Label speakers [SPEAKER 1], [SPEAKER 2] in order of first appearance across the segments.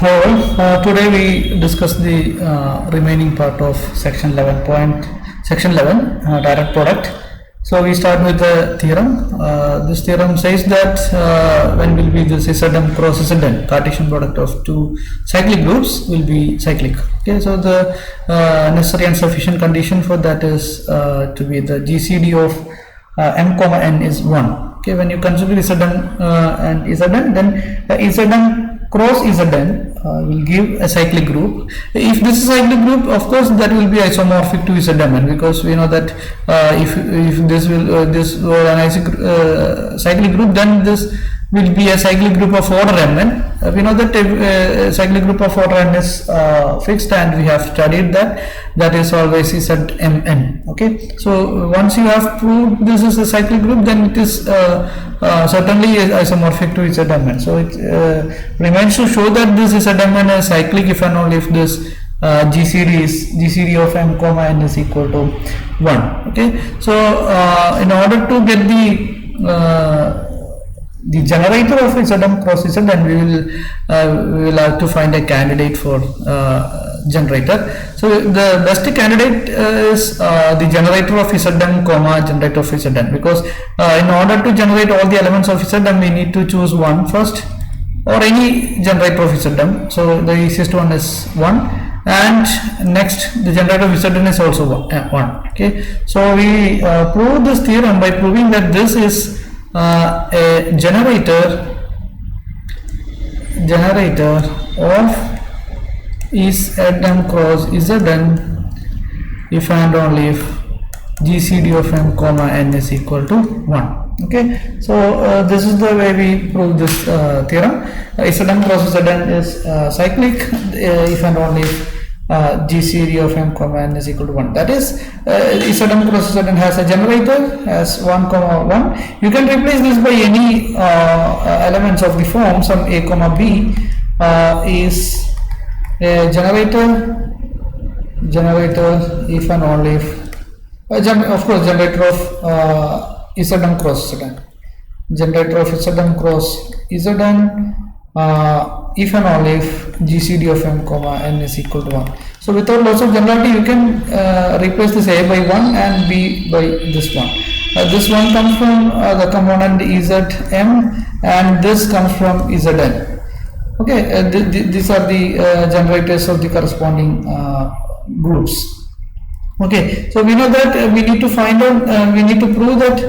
[SPEAKER 1] Hello, today we discuss the remaining part of section 11 direct product. So we start with the theorem. This theorem says that when will be this Zm cross Zn, Cartesian product of two cyclic groups will be cyclic. Okay, so the necessary and sufficient condition for that is to be the GCD of m comma n is 1. Okay, when you consider Zn and Zn, then Zn cross Zn will give a cyclic group. If this is a cyclic group, of course that will be isomorphic to Zm, because we know that if this were an cyclic group, then this will be a cyclic group of order mn. We know that a cyclic group of order n is fixed, and we have studied that is always Zmn. Okay, so once you have proved this is a cyclic group, then it is certainly isomorphic to Zmn. So it remains to show that this Zmn is cyclic if and only if this GCD of m comma n is equal to 1. Okay, so in order to get the generator of Zm cross Zn, we will have to find a candidate for generator. So the best candidate is the generator of Zm comma generator of Zn, because in order to generate all the elements of Zm, we need to choose one first, or any generator of Zm. So the easiest one is 1, and next the generator of Zn is also 1. Okay, so we prove this theorem by proving that this is a generator of Zm cross Zn if and only if GCD of m comma n is equal to 1. Okay, so this is the way we prove this theorem. Zm cross Zn is cyclic if and only if GCD of m comma n is equal to 1. That is, Zm cross Zn has a generator as 1 comma 1. You can replace this by any elements of the form. Some a comma b is a generator if and only if of course generator of Zm cross Zn, generator of Zm cross Zn if and only if GCD of m comma n is equal to 1. So without loss of generality, you can replace this a by 1 and b by this one. This one comes from the component Zm, and this comes from Zn. Okay, these are the generators of the corresponding groups. Okay, so we know that we need to find out, we need to prove that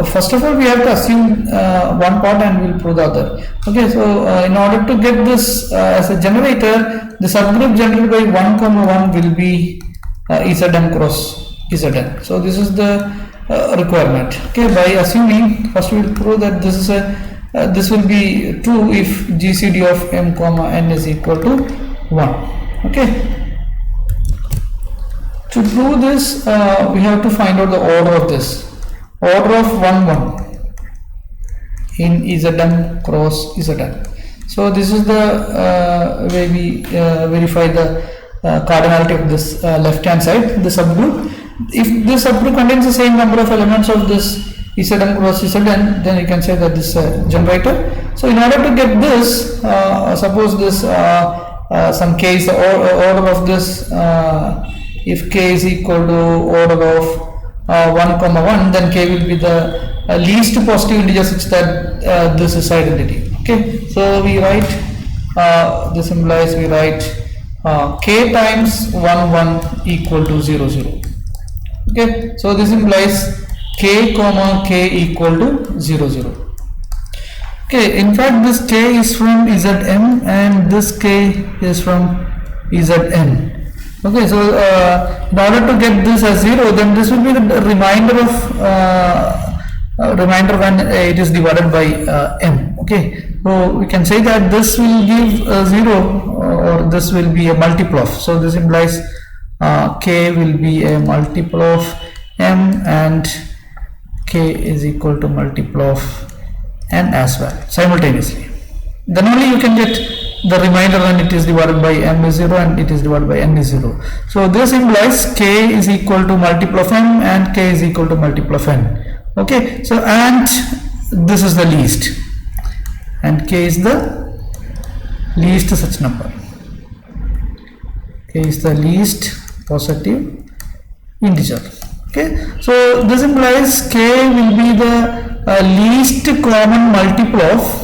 [SPEAKER 1] first of all we have to assume one part and we'll prove the other. Okay, so in order to get this as a generator, the subgroup generated by 1 comma 1 will be Zm cross Zn. So this is the requirement. Okay, by assuming, first we will prove that this is this will be true if GCD of m comma n is equal to 1. Okay. To prove this, we have to find out the order of this. Order of 1 1 in Zm cross Zn. So this is the way we verify the cardinality of this left hand side, the subgroup. If this subgroup contains the same number of elements of this Zm cross Zn, then you can say that this is a generator. So in order to get this, suppose this some k is the order of this. If k is equal to order of 1 comma 1, then k will be the least positive integer such that this is identity. Okay, so we write this implies we write k times 1 1 equal to 0 0. Okay, so this implies k comma k equal to 0 0. Okay, in fact this k is from Zm and this k is from Zn. Okay, so in order to get this as 0, then this will be the remainder when it is divided by m. Okay, so we can say that this will give 0 or this will be a multiple of. So this implies k will be a multiple of m and k is equal to multiple of n as well simultaneously. Then only you can get the remainder when it is divided by m is 0 and it is divided by n is 0. So this implies k is equal to multiple of m and k is equal to multiple of n. Okay, so and this is the least and k is the least such number. K is the least positive integer. Okay, so this implies K will be the least common multiple of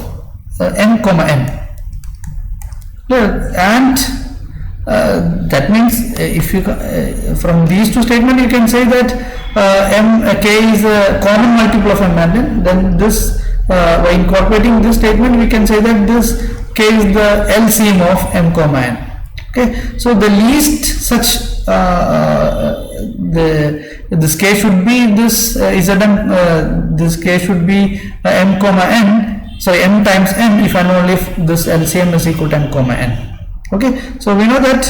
[SPEAKER 1] m comma n. And that means if you from these two statements you can say that K is a common multiple of m and n. Then this by incorporating this statement we can say that this K is the LCM of m comma n. Okay, so the least such this K should be this Zm, this K should be m comma n, sorry, m times n if and only if this LCM is equal to m comma n. Okay, so we know that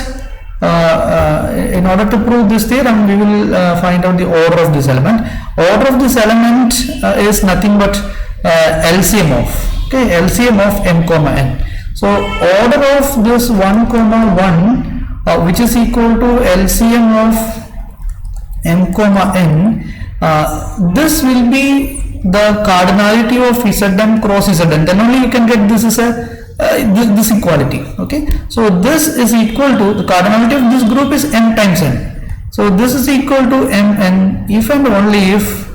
[SPEAKER 1] in order to prove this theorem we will find out the order of this element. Order of this element is nothing but LCM of, okay, LCM of m comma n. So order of this 1 comma 1 which is equal to LCM of m comma n, this will be the cardinality of Zm cross Zn. Then only you can get this is a this equality. Okay, so this is equal to the cardinality of this group is m times n. So this is equal to mn if and only if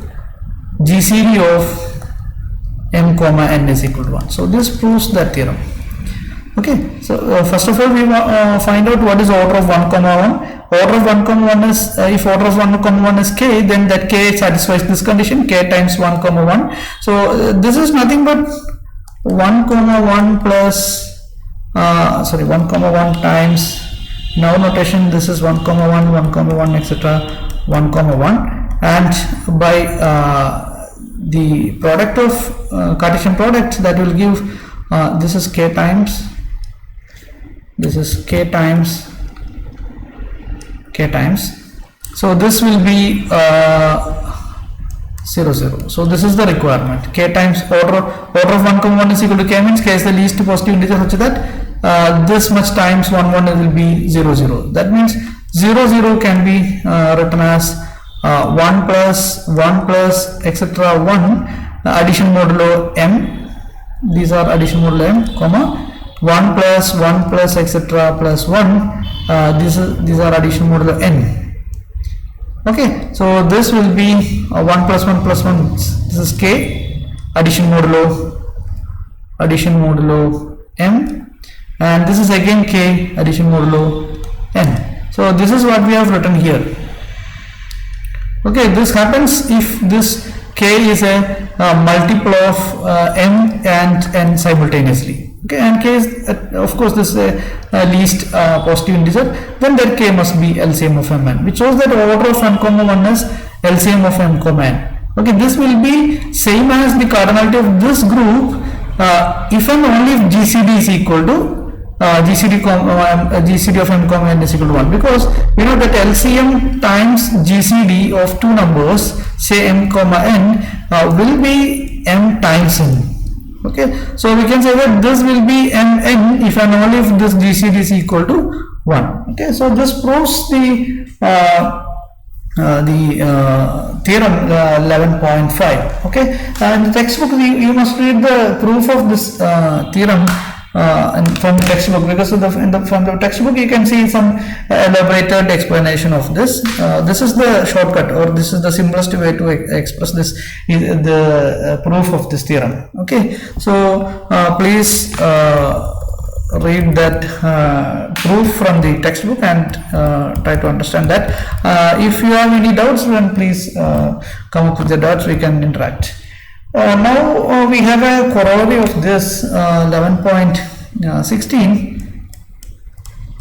[SPEAKER 1] GCD of m comma n is equal to 1. So this proves that theorem. Okay, so first of all we find out what is order of 1 comma 1. Order of 1 comma 1 is if order of 1 comma 1 is k, then that k satisfies this condition, k times 1 comma 1. So this is nothing but 1 comma 1 plus 1 comma 1 times, now notation this is 1 comma 1, 1 comma 1 etc. 1 comma 1, and by the product of Cartesian product that will give this is k times, this is k times, so this will be 0 0. So this is the requirement, k times order of 1 comma 1 is equal to k, means k is the least positive integer such that this much times 1 1 will be 0 0. That means 0 0 can be written as 1 plus etc. 1 addition modulo m, these are addition modulo m, comma 1 plus etc. plus 1, these are addition modulo n. Okay, so this will be 1 plus 1 plus 1, this is k, addition modulo m, and this is again k, addition modulo n. So this is what we have written here. Okay, this happens if this k is a multiple of m and n simultaneously. Okay, and k is of course this is a least positive integer, then that k must be LCM of m n, which shows that order of m comma 1 is LCM of m comma n. Okay, this will be same as the cardinality of this group if and only if GCD is equal to GCD of m comma n is equal to 1, because we know that LCM times GCD of two numbers, say m comma n, will be m times n. Okay, so we can say that this will be mn if and only if this GCD is equal to 1. Okay, so this proves the theorem 11.5. Okay, in the textbook you must read the proof of this theorem and from the textbook, because from the textbook you can see some elaborated explanation of this. This is the shortcut, or this is the simplest way to express this, the proof of this theorem. Okay, so please read that proof from the textbook and try to understand that. If you have any doubts, then please come up with the doubts, we can interact. Now we have a corollary of this 11.16,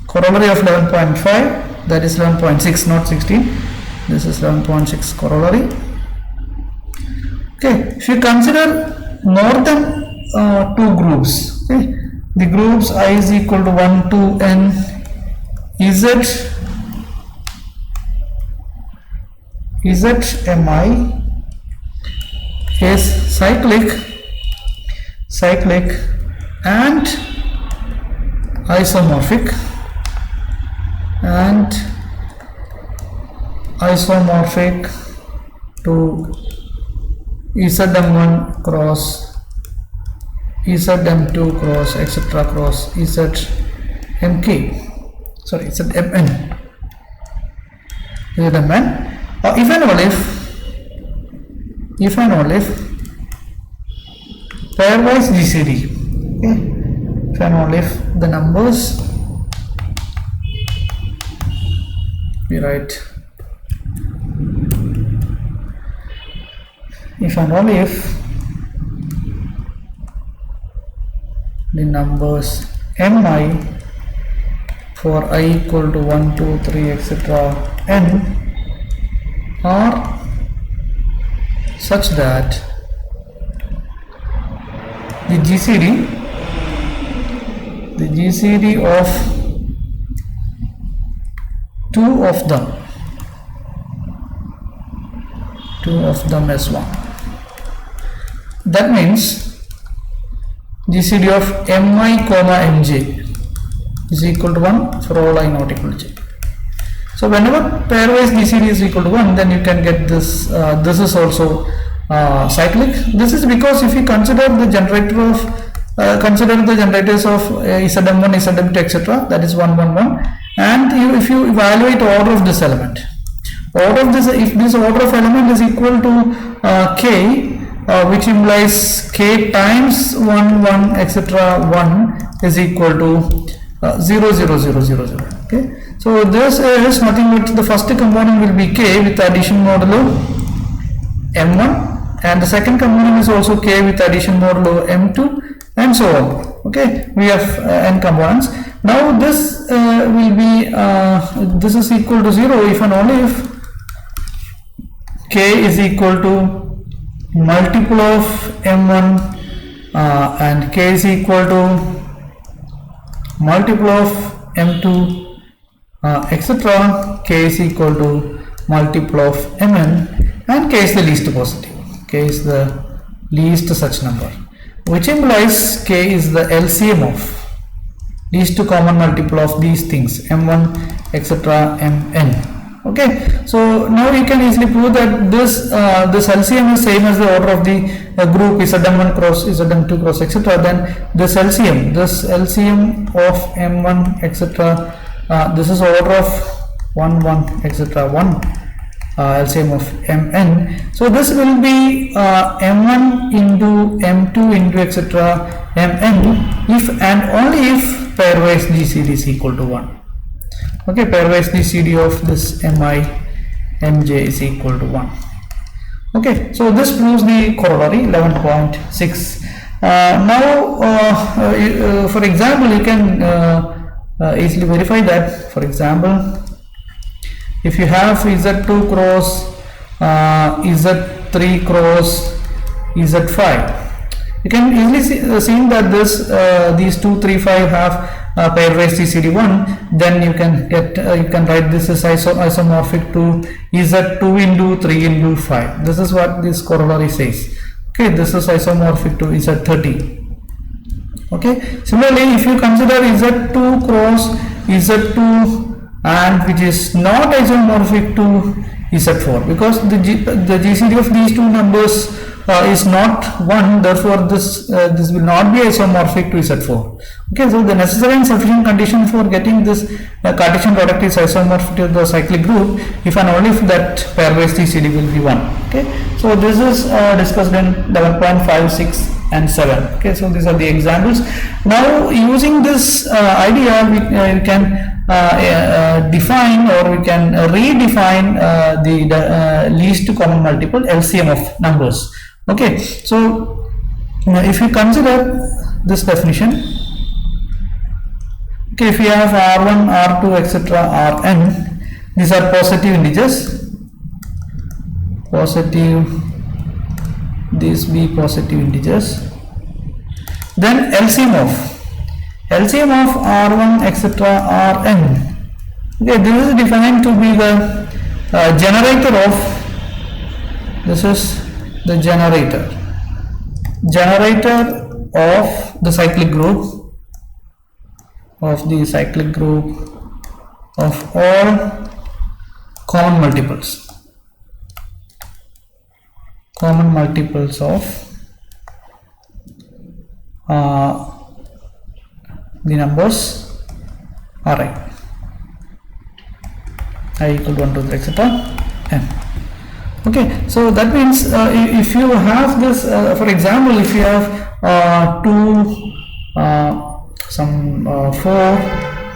[SPEAKER 1] corollary of 11.5, that is 11.6, not 16. This is 11.6 corollary. Okay, if you consider more than two groups, okay, the groups I is equal to 1 to n ZMI is cyclic and isomorphic to Zm1 cross ZM2 cross etc cross ZMK, sorry, ZMN, ZMN, if and only if pairwise GCD, okay, if and only if the numbers, we write if and only if the numbers mi for I equal to 1, 2, 3 etc n are such that the GCD of two of them is 1. That means GCD of mi comma mj is equal to 1 for all I not equal to j. So whenever pairwise GCD is equal to 1, then you can get this. This is also cyclic. This is because if you consider the generator of the generators of ZM1, ZM2 etc, that is 1, 1, 1, and if you evaluate order of this element, if this order of element is equal to k, which implies k times 1, 1 etc 1 is equal to 0, 0, 0, 0, 0. Okay, so this is nothing but the first component will be k with addition modulo m1, and the second component is also k with addition modulo m2, and so on. Okay, we have n components. Now this will be this is equal to 0 if and only if k is equal to multiple of m1 and k is equal to multiple of m2 etc, k is equal to multiple of mn, and k is the least positive, k is the least such number, which implies k is the LCM of least common multiple of these things m1 etc mn. Okay, so now you can easily prove that this LCM is same as the order of the group ZM1 cross ZM2 cross etc. Then this LCM of m1 etc, this is order of 1, 1 etc 1, LCM of mn. So this will be m1 into m2 into etc mn if and only if pairwise GCD is equal to 1. Okay, pairwise GCD of this mi mj is equal to 1. Okay, so this proves the corollary 11.6. Now for example, you can easily verify that. For example, if you have z2 cross z3 cross z5, you can easily see that these 2, 3, 5 have pairwise GCD1. Then you can get you can write this as isomorphic to z2 into 3 into 5. This is what this corollary says. Okay, this is isomorphic to z30. Okay, similarly if you consider z2 cross z2 and which is not isomorphic to z4, because the GCD of these two numbers is not 1, therefore this will not be isomorphic to z4. Okay, so the necessary and sufficient condition for getting this Cartesian product is isomorphic to the cyclic group if and only if that pairwise GCD will be 1. Okay, so this is discussed in 11.5, 6 and 7. Okay, so these are the examples. Now using this idea we can define, or we can redefine the least common multiple LCM of numbers. Okay, so if you consider this definition, okay, if we have r1, r2 etc rn, these are positive integers, these be positive integers, then LCM of r1 etc rn, okay, this is defined to be the generator of, this is the generator of the cyclic group of all common multiples of the numbers are right. I equal to 1, 2, 3, etc. n. Okay, so that means if you have this, for example, if you have 4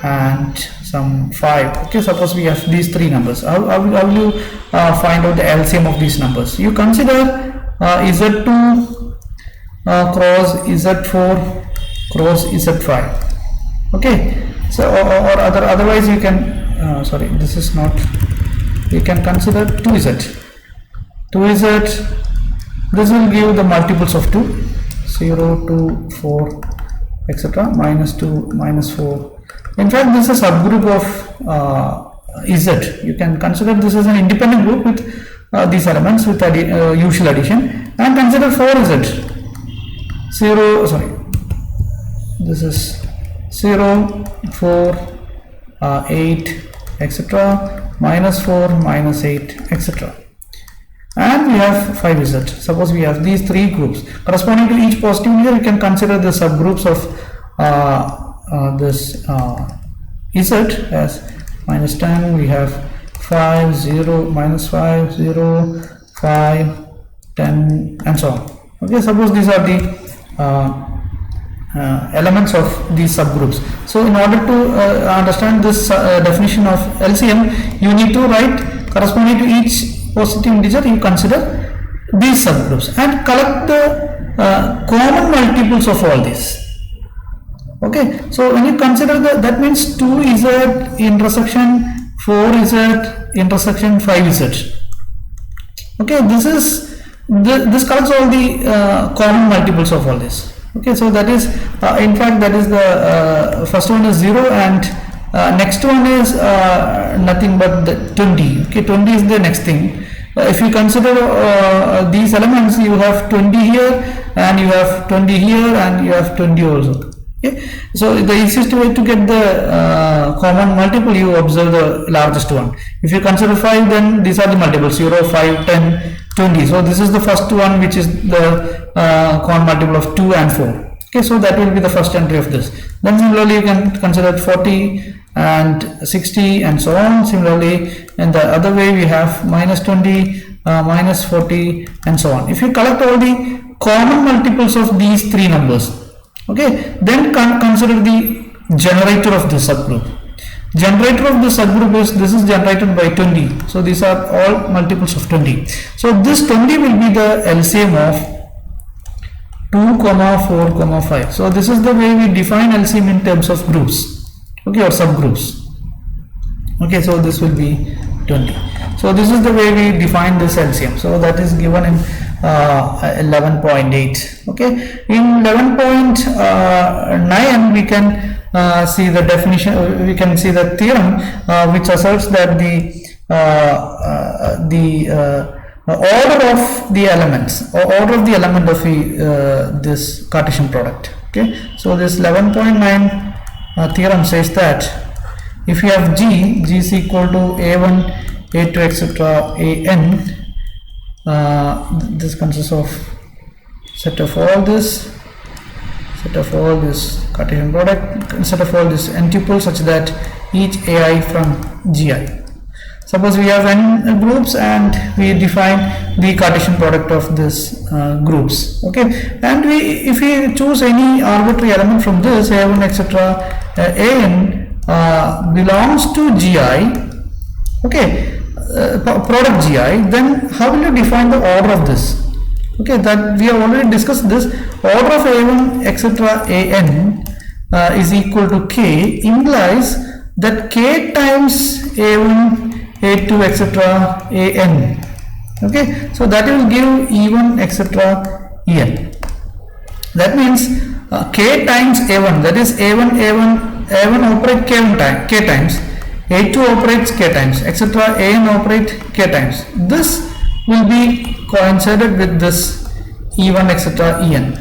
[SPEAKER 1] and some 5. Okay, suppose we have these three numbers. How will you find out the LCM of these numbers? You consider Z2 cross Z4 cross Z5. Okay, so or otherwise you can sorry, this is not, you can consider 2Z. This will give the multiples of 2, 0, 2, 4, etc. minus 2, minus 4. In fact, this is a subgroup of Z. You can consider this as an independent group with these elements with usual addition, and consider 4Z. 0, sorry, this is 0, 4, 8, etc. minus 4, minus 8, etc. And we have 5Z. Suppose we have these three groups corresponding to each positive integer. We can consider the subgroups of this Z as minus 10. We have 5, 0, minus 5, 0, 5, 10, and so on. Okay, suppose these are the elements of these subgroups. So in order to understand this definition of LCM, you need to write corresponding to each positive integer, you consider these subgroups and collect the common multiples of all these. Okay, so when you consider that means 2Z intersection 4Z intersection 5Z. Okay, this collects all the common multiples of all this. Okay, so that is in fact that is the first one is 0, and next one is nothing but the 20. Okay, 20 is the next thing. If you consider these elements, you have 20 here, and you have 20 here, and you have 20 also. Okay, so the easiest way to get the common multiple, you observe the largest one. If you consider 5, then these are the multiples: 0, 5, 10, 20. So this is the first one, which is the common multiple of 2 and 4. Okay, so that will be the first entry of this. Then similarly you can consider 40 and 60 and so on. Similarly, in the other way we have minus 20, minus 40 and so on. If you collect all the common multiples of these three numbers, okay, then consider the generator of this subgroup. Generator of this subgroup is, this is generated by 20. So these are all multiples of 20. So this 20 will be the LCM of 2, 4, 5. So this is the way we define LCM in terms of groups. Okay, or subgroups. Okay, so this will be 20. So this is the way we define this LCM. So that is given in 11.8. okay, in 11.9 we can see the definition, we can see the theorem which asserts that the order of the elements, or order of the element of this Cartesian product. Okay, so this 11.9 theorem says that if you have G is equal to A1, A2, etc. AN, this consists of set of all this Cartesian product, set of all this n tuples such that each AI from Gi. Suppose we have n groups and we define the Cartesian product of this groups. Okay, and if we choose any arbitrary element from this A1, etc. AN belongs to Gi, okay, product Gi, then how will you define the order of this? Okay, that we have already discussed this. Order of A1, etc. AN is equal to K implies that K times A1, A2, etc. AN. Okay, so that will give E1, etc. En. That means K times A1, that is A1 operate K times, A2 operates K times, etc. AN operate K times. This will be coincided with this E1, etc. En.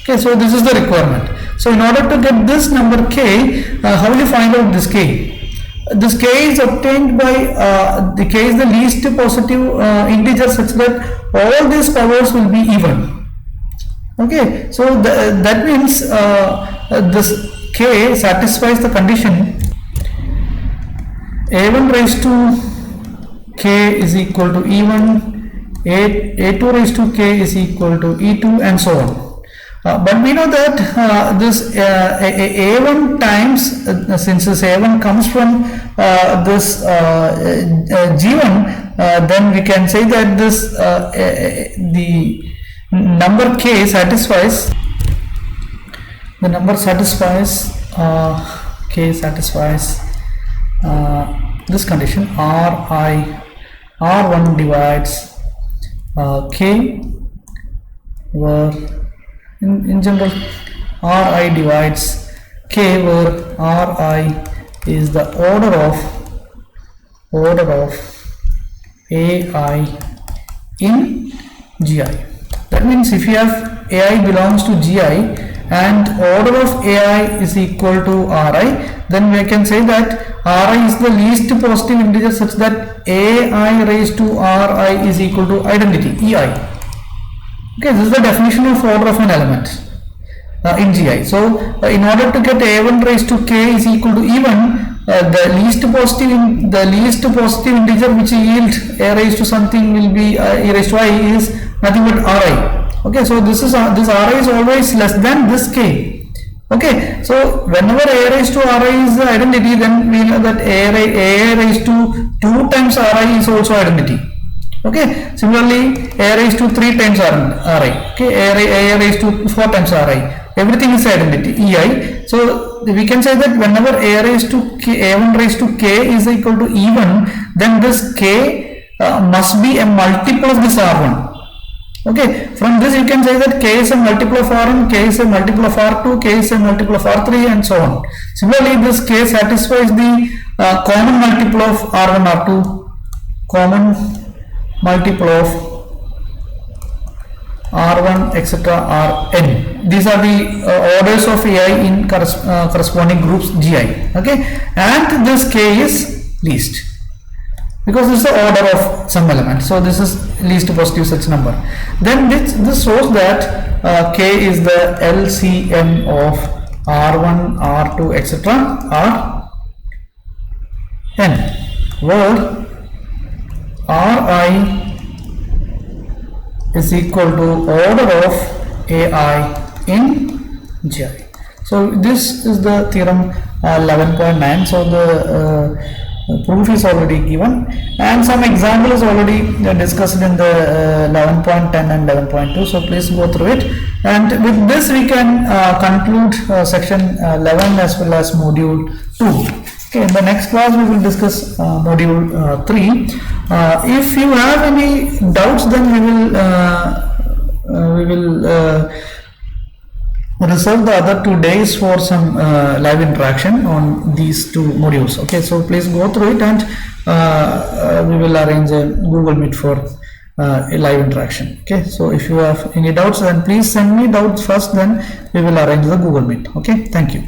[SPEAKER 1] Okay, so this is the requirement. So in order to get this number K, how will you find out this K? This K is obtained by the K is the least positive integer such that all these powers will be even. Okay, so that means this k satisfies the condition a1 raised to k is equal to e1, a2 raised to k is equal to e2, and so on. But we know that this a1 times, since this a1 comes from this g1, then we can say that this the number k satisfies, the number satisfies k satisfies this condition r1 divides k, where in general ri divides k, where ri is the order of ai in gi. That means if you have ai belongs to gi and order of ai is equal to ri, then we can say that ri is the least positive integer such that ai raised to ri is equal to identity ei. Okay, this is the definition of order of an element in gi. So in order to get a1 raised to k is equal to e1, the least positive integer which yield a raised to something will be e raised to I is nothing but ri. Okay, so this ri is always less than this k. Okay, so whenever a raised to ri is the identity, then we know that a raised to 2 times ri is also identity. Okay, similarly a raised to 3 times ri, okay, a raised to 4 times ri, everything is identity ei. So we can say that whenever a raised to k, a1 raised to k is equal to e1, then this k must be a multiple of this r1. Okay, from this you can say that k is a multiple of r1, k is a multiple of r2, k is a multiple of r3, and so on. Similarly, this k satisfies the common multiple of r1, r2, common multiple of r1, etc., rn. These are the orders of ai in corresponding groups gi. Okay, and this k is least, because this is the order of some element, so this is least positive such number. Then this shows that k is the LCM of r1, r2, etc., rn, where ri is equal to order of ai in gi. So this is the theorem 11.9. so the proof is already given and some example is already discussed in the 11.10 and 11.2, so please go through it, and with this we can conclude section 11 as well as module 2. Okay, in the next class we will discuss module 3. If you have any doubts, then we will reserve the other 2 days for some live interaction on these 2 modules. Okay, so please go through it, and we will arrange a Google Meet for a live interaction. Okay, so if you have any doubts, then please send me doubts first, then we will arrange the Google Meet. Okay, thank you.